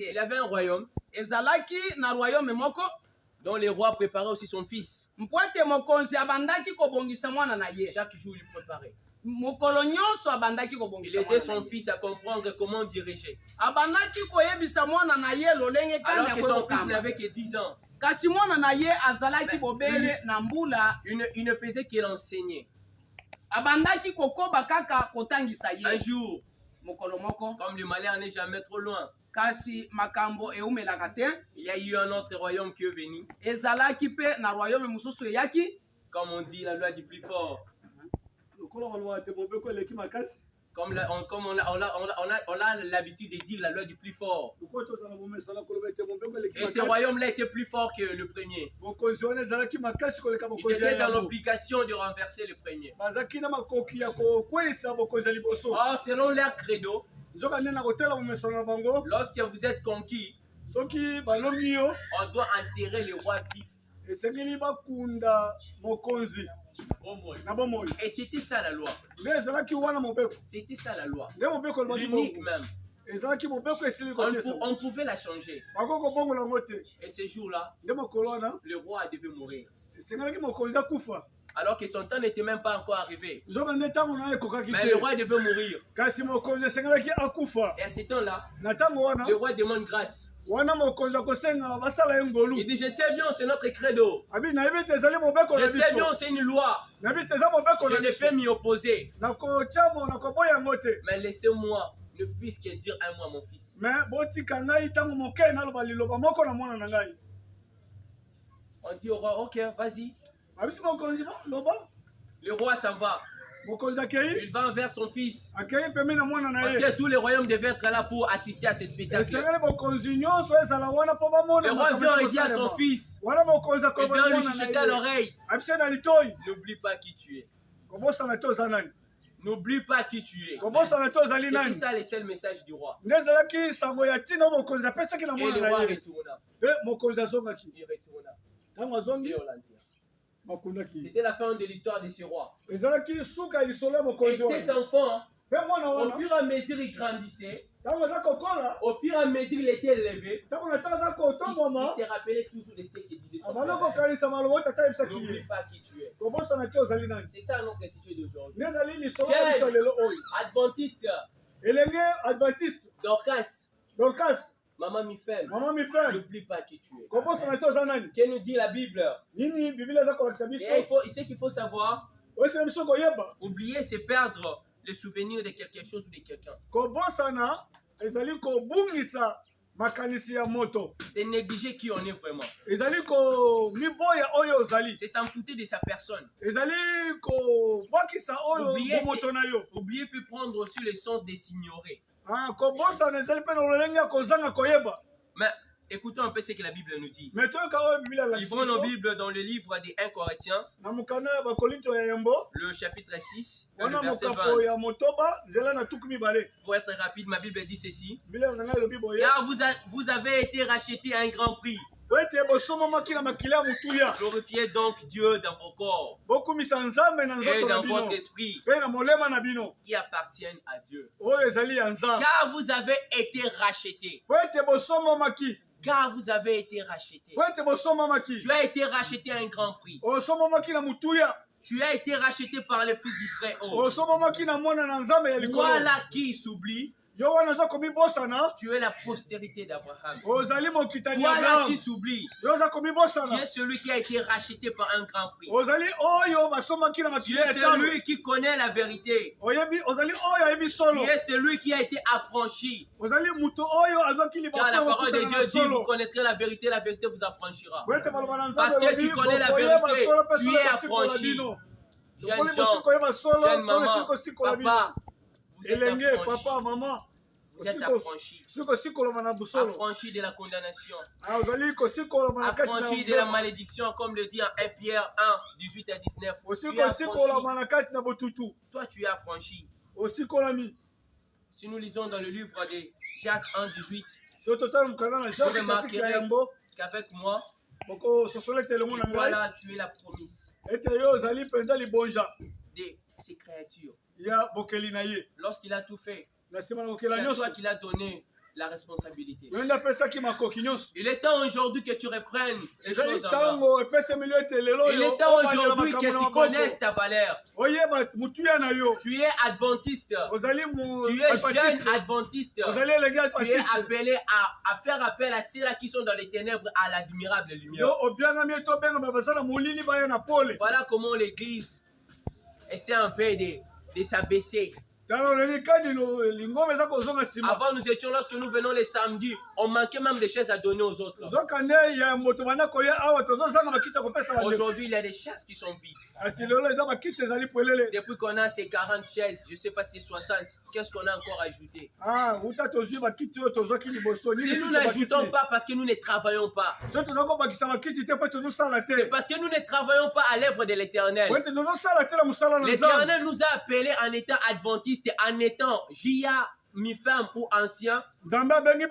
Il avait un royaume ezalaki na royaume moko dont le roi préparait aussi son fils. mpwete mokonzi abandaki kobongisa mwana na ye. Chaque jour, il préparait. mokolo nyonso abandaki Il kobongisa aidait son fils à comprendre comment diriger. abandaki koyebisa mwana na ye lolenge Alors kani que son fils akokokamba. n'avait que 10 ans, kasi mwana na ye azalaki bobele na mbula il ne faisait qu'il enseignait. abandaki kokoba kaka kotangisa Un ye. jour, mokolo moko comme le malheur n'est jamais trop loin, kasi makambo eumelaka te il y a eu un autre royaume qui est venu. ezalaki mpe na royaume mosusu eyaki Comme on dit, la loi du plus fort. Comme on a l'habitude de dire la loi du plus fort. Et ce royaume-là était plus fort que le premier. Ils étaient dans l'obligation de renverser le premier. Or, selon leur credo, lorsque vous êtes conquis, on doit enterrer le roi vif. Et c'était ça la loi. C'était ça la loi. L'unique même. On pouvait la changer. Et ce jour-là, le roi devait mourir. Alors que son temps n'était même pas encore arrivé. Mais le roi devait mourir. Et à ce temps-là, le roi demande grâce. Il dit, je sais bien, c'est notre credo. Je sais bien, c'est une loi. Je ne peux m'y opposer. Mais laissez-moi le fils qui dire un mot à mon fils. On dit au roi, ok, vas-y. Le roi s'en va. Il va vers son fils. Parce que tous les royaumes devaient être là pour assister à ce spectacle. Le roi vient et dit à son fils, il vient lui chuchoter à l'oreille, n'oublie pas qui tu es. N'oublie pas qui tu es. C'est ça le seul message du roi. Et le roi retourna. Il retourna. Et on l'enterra. C'était la fin de l'histoire de ce roi. Et cet enfant, au fur et à mesure il grandissait, au fur et à mesure il était élevé, il se rappelait toujours de ce qu'il disait son père. N'oublie pas qui tu es. C'est ça notre situation d'aujourd'hui. Adventiste, Dorcas, Maman Mifem, n'oublie pas qui tu es. Que nous dit la Bible? Et ce qu'il faut savoir, oublier, c'est perdre le souvenir de quelque chose ou de quelqu'un. C'est négliger qui on est vraiment. C'est s'en foutre de sa personne. Oublier peut prendre aussi le sens de s'ignorer. Mais écoutons un peu ce que la Bible nous dit. Livrons nos Bibles dans le livre des 1 Corinthiens, le chapitre 6, le verset 20. Pour être rapide, ma Bible dit ceci. Car vous avez été rachetés à un grand prix. Glorifiez donc Dieu dans vos corps et dans votre esprit qui appartiennent à Dieu. Car vous avez été rachetés. Car vous avez été rachetés. Tu as été racheté à un grand prix. Tu as été racheté par le Fils du Très-Haut. Voilà qui s'oublie. Tu es la postérité d'Abraham. Voilà qui s'oublie. Tu es celui qui a été racheté par un grand prix. Tu es celui qui connaît la vérité. Tu es celui qui a été affranchi. Car la parole de Dieu dit, vous connaîtrez la vérité vous affranchira. Parce que tu connais la vérité, tu es affranchi. Jeunes gens, jeunes mamans, papa, vous êtes affranchis. Vous êtes affranchis. Affranchis de la condamnation. Affranchis de la malédiction, comme le dit en 1 Pierre 1, 18 à 19. Tu es affranchi. Toi, tu es affranchi. Si nous lisons dans le livre de Jacques 1, 18, vous remarquerez qu'avec moi, voilà, tu es la promesse de ces créatures. Lorsqu'il a tout fait, c'est à toi qu'il a donné la responsabilité. Il est temps aujourd'hui que tu reprennes les choses en main. Il est temps aujourd'hui que tu connaisses ta valeur. Tu es adventiste. Tu es jeune adventiste. Tu es appelé à faire appel à ceux-là qui sont dans les ténèbres à l'admirable lumière. Voilà comment l'église essaie un peu de s'abaisser. Avant, nous étions, lorsque nous venons les samedis, on manquait même des chaises à donner aux autres. Aujourd'hui, il y a des chaises qui sont vides. Depuis qu'on a ces 40 chaises, je ne sais pas si c'est 60, qu'est-ce qu'on a encore ajouté? Si nous n'ajoutons pas parce que nous ne travaillons pas, c'est parce que nous ne travaillons pas à l'œuvre de l'Éternel. L'Éternel nous a appelés en étant adventistes, en étant J.A. mi-femme ou ancien. Appeler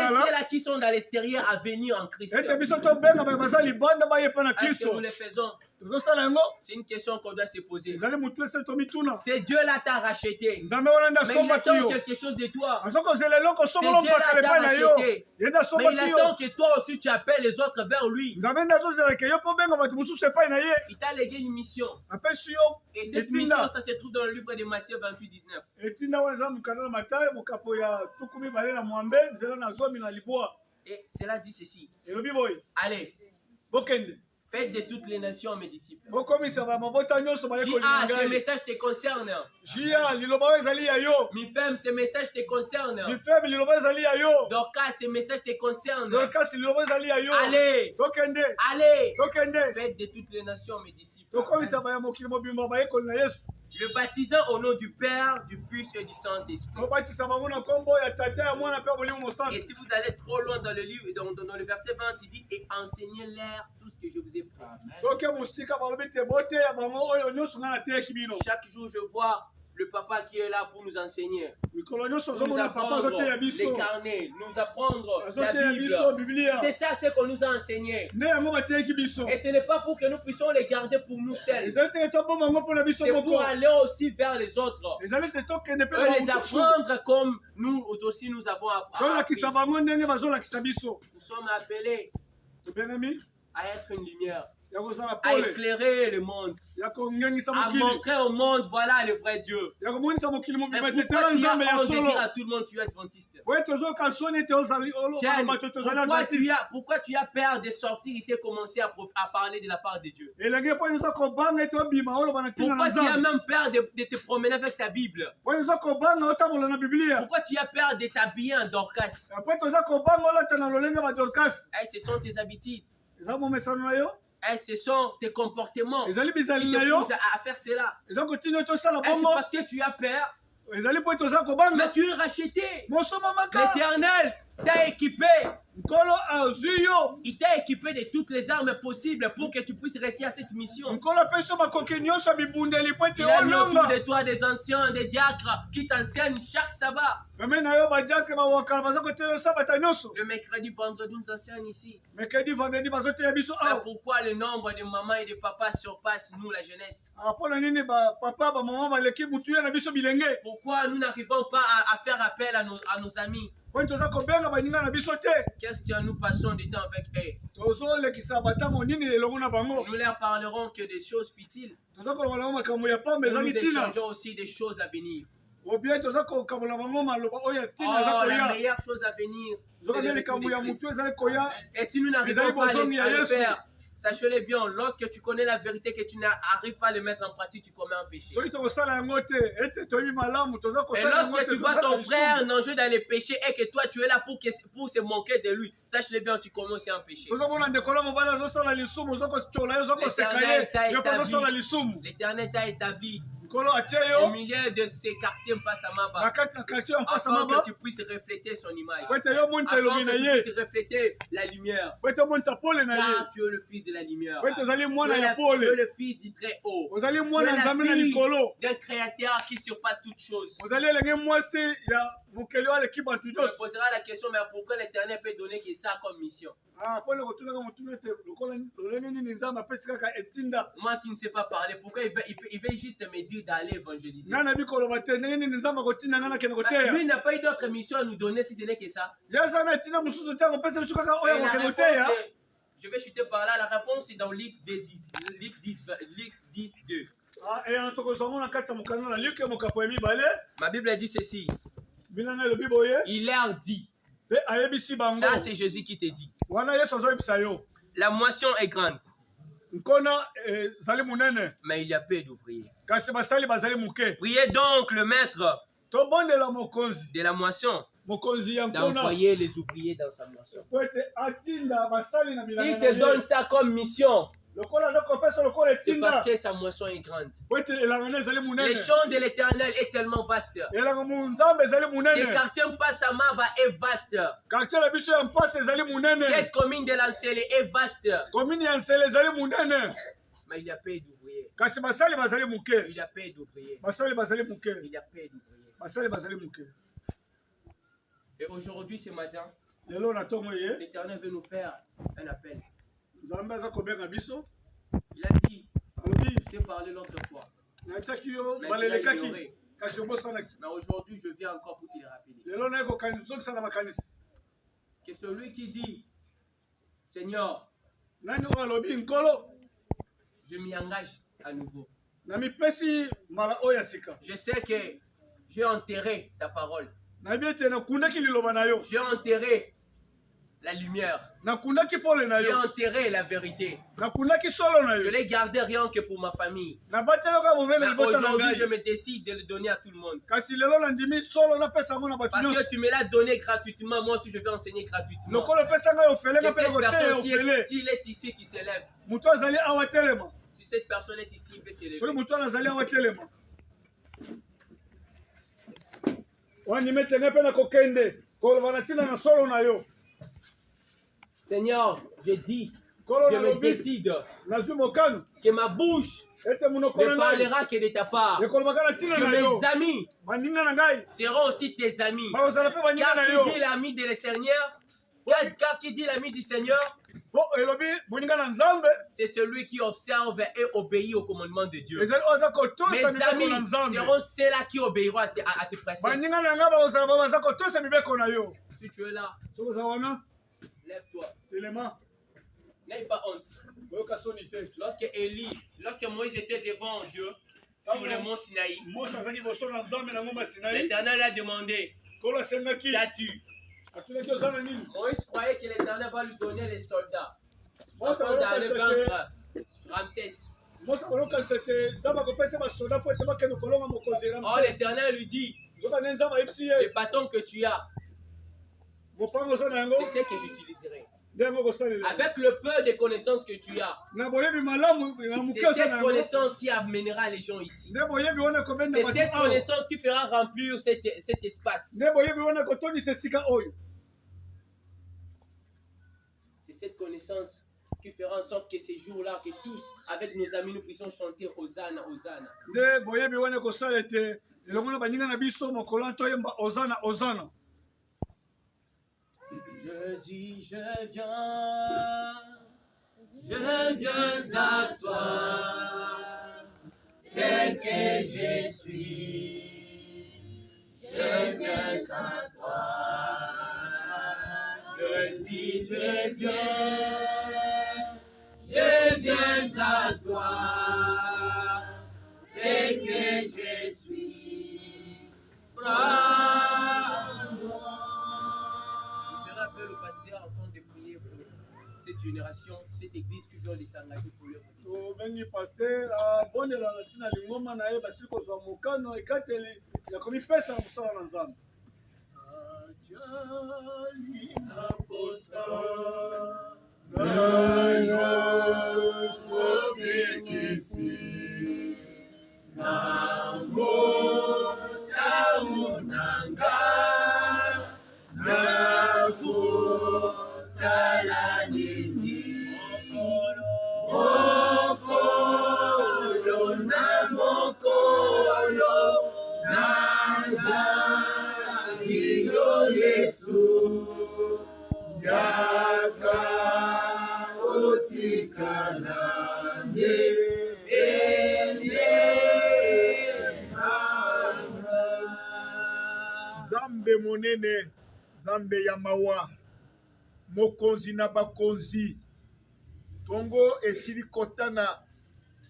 ceux-là qui sont dans l'extérieur à venir en Christ. Est-ce que nous les faisons? C'est une question qu'on doit se poser. C'est Dieu là t'a racheté. Mais il attend quelque chose de toi. C'est Dieu là t'a racheté. Mais il attend que toi aussi tu appelles les autres vers lui. Il t'a légué une mission. Et cette mission, ça se trouve dans le livre de Matthieu 28, 19. Et cela dit ceci. Allez. Faites de toutes les nations mes disciples. Ce message te concerne. Mi-femme, ce message te concerne. Dorcas, ce message te concerne. Allez. Allez. Faites de toutes les nations mes disciples. Le baptisant au nom du Père, du Fils et du Saint-Esprit. Et si vous allez trop loin dans le livre, dans le verset 20, il dit, et enseignez-leur tout ce que je vous ai prescrit. Chaque jour, je vois le papa qui est là pour nous enseigner. Nous apprendre les carnets, nous apprendre la Bible. C'est ça ce qu'on nous a enseigné. Et ce n'est pas pour que nous puissions les garder pour nous seuls. C'est pour aller aussi vers les autres. Et les apprendre comme nous aussi nous avons appris. Nous sommes appelés à être une lumière, à éclairer le monde, à montrer au monde, voilà le vrai Dieu. Mais pourquoi tu as honte de dire à tout le monde tu es adventiste? Pourquoi tu as peur de sortir ici et commencer à parler de la part de Dieu? Pourquoi tu as même peur de te promener avec ta Bible? Pourquoi tu as peur de t'habiller en Dorcas? Ce sont tes habitudes. Ce sont tes comportements qui te poussent à faire cela. C'est parce que tu as peur. Mais tu es racheté. L'Éternel t'a équipé. Il t'a équipé de toutes les armes possibles pour que tu puisses réussir à cette mission. Il a mis autour de toi des anciens, des diacres qui t'enseignent chaque sabbat. Le mercredi, vendredi, nous enseignent ici. Mais pourquoi le nombre de mamans et de papas surpasse nous, la jeunesse? Pourquoi nous n'arrivons pas à faire appel à nos amis? Qu'est-ce que nous passons du temps avec eux? Nous leur parlerons que des choses futiles. Nous échangeons aussi des choses à venir. Oh, la meilleure chose à venir, c'est le retour de Christ. Et si nous n'arrivons pas à le faire, sachez-le bien, lorsque tu connais la vérité que tu n'arrives pas à le mettre en pratique, tu commets un péché. Et lorsque tu vois ton frère nager dans les péchés et que toi tu es là pour se moquer de lui, sache-le bien, tu commets aussi un péché. L'Éternel t'a établi au milieu de ces quartiers face à Maba, afin que tu puisses refléter son image, afin que tu puisses refléter la lumière, car tu es le fils de la lumière, tu es le fils du très haut, tu es la fille d'un créateur qui surpasse toutes choses. Tu me poseras la question, mais pourquoi l'Éternel peut donner que ça comme mission? Moi qui ne sais pas parler, pourquoi il veut juste me dire d'aller évangéliser? Lui n'a pas eu d'autre mission à nous donner si ce n'est que ça. Et la réponse est, je vais chuter par là, la réponse est dans Luc 10:2. Ma Bible dit ceci. Il leur dit. Ça, c'est Jésus qui te dit. La moisson est grande, mais il y a peu d'ouvriers. Priez donc le maître de la moisson d'envoyer les ouvriers dans sa moisson. S'il te donne ça comme mission, c'est parce que sa moisson est grande. Les champs de l'Éternel est tellement vaste. Ce quartier Mpassamaba est vaste. Cette commune de Lancele est vaste. Mais il y a peu d'ouvriers. Il y a peu d'ouvriers. Il y a peu d'ouvriers. Et aujourd'hui, ce matin, l'Éternel veut nous faire un appel. Il a dit, je t'ai parlé l'autre fois. Mais aujourd'hui, je viens encore pour te le rappeler. Que celui qui dit, Seigneur, je m'y engage à nouveau. Je sais que j'ai enterré ta parole. J'ai enterré la lumière. J'ai enterré la vérité. Je l'ai gardé rien que pour ma famille. Mais aujourd'hui, je me décide de le donner à tout le monde. Parce que tu me l'as donné gratuitement, moi aussi je vais enseigner gratuitement. Que cette personne, s'il est ici, qui s'élève. Si cette personne est ici, il peut s'élever. Seigneur, je dis, je me décide que ma bouche ne parlera que de ta part. Que mes amis seront aussi tes amis. Car qui dit l'ami de le Seigneur, car qui dit l'ami du Seigneur, c'est celui qui observe et obéit au commandement de Dieu. Mes amis seront ceux-là qui obéiront à tes préceptes. Si tu es là, lève-toi. N'aie pas honte. Lorsque Moïse était devant Dieu, sur le mont Sinaï, l'Éternel a demandé, qu'as-tu? Moïse croyait que l'Éternel va lui donner les soldats afin d'aller vaincre Ramsès. Or l'Éternel lui dit, le bâton que tu as, c'est ce que j'utiliserai. Avec le peu de connaissances que tu as, c'est cette connaissance qui amènera les gens ici. C'est cette connaissance qui fera remplir cet espace. C'est cette connaissance qui fera en sorte que ces jours-là, que tous, avec nos amis, nous puissions chanter Hosanna, Hosanna. Jésus, je viens à toi, tel que je suis, je viens à toi. Jésus, je viens à toi, tel que je suis, prends-moi. Le pasteur afin de prier pour cette génération, cette église qui doit s'engager pour l'œuvre de Yesu, Yaka. Zambe monene, Zambe yamawa, mokonzi na bakonzi, tongo esili kotana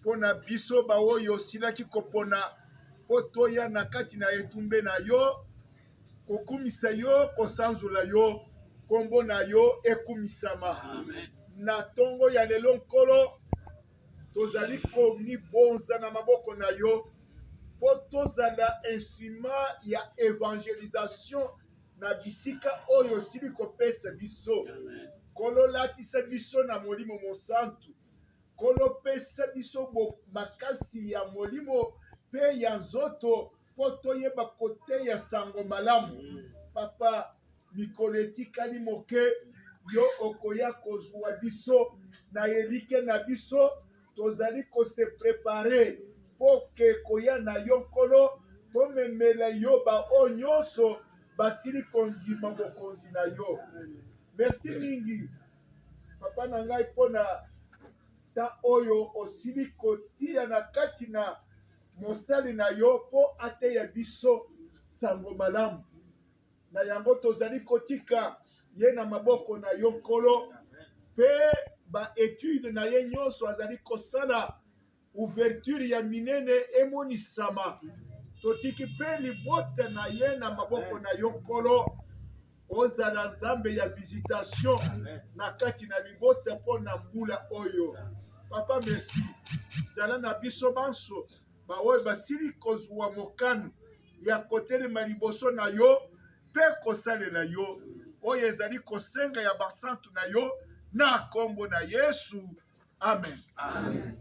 pona biso ba oyo silaki kopona potoya na kati na etumbe na yo, kokumisa yo, kosanzula yo, kombo na yo ekumisama. Amen. Na tongo ya lelo nkolo, tozali komi bonza na maboko na yo, po tozala instrument ya evangelisation na bisika oyo sili kopesa biso. Amen. Kolo latisa biso na molimo mosantu, kolo pesa biso makasi ya molimo pe ya nzoto, po toyeba kote ya sango malamu. Papa, mikolo etikali moke, yo okoya kozwa biso na elike na biso, tozali ko se prepare po ke koya na yo nkolo, tomemela yo ba o nyonso basili kondima bokonzi na yo. Merci mingi papa na ngai pona ta oyo osili kotia na kati na mosali na yo po ateya biso sango malamu. Na yango tozali kotika ye na maboko na yo nkolo, pe ba etude na ye nyonso azali kosala ouverture ya minene emonisama. Totiki pe libota na ye na maboko na yo nkolo, ozala nzambe ya visitation na kati na libota po na mbula oyo. Papa merci, zala na biso banso ba oyo basili kozwa mokano ya kotelema liboso na yo pe kosalela yo, oyo ezali kosenga ya basantu na yo na kombo na Yesu. Amen. Amen.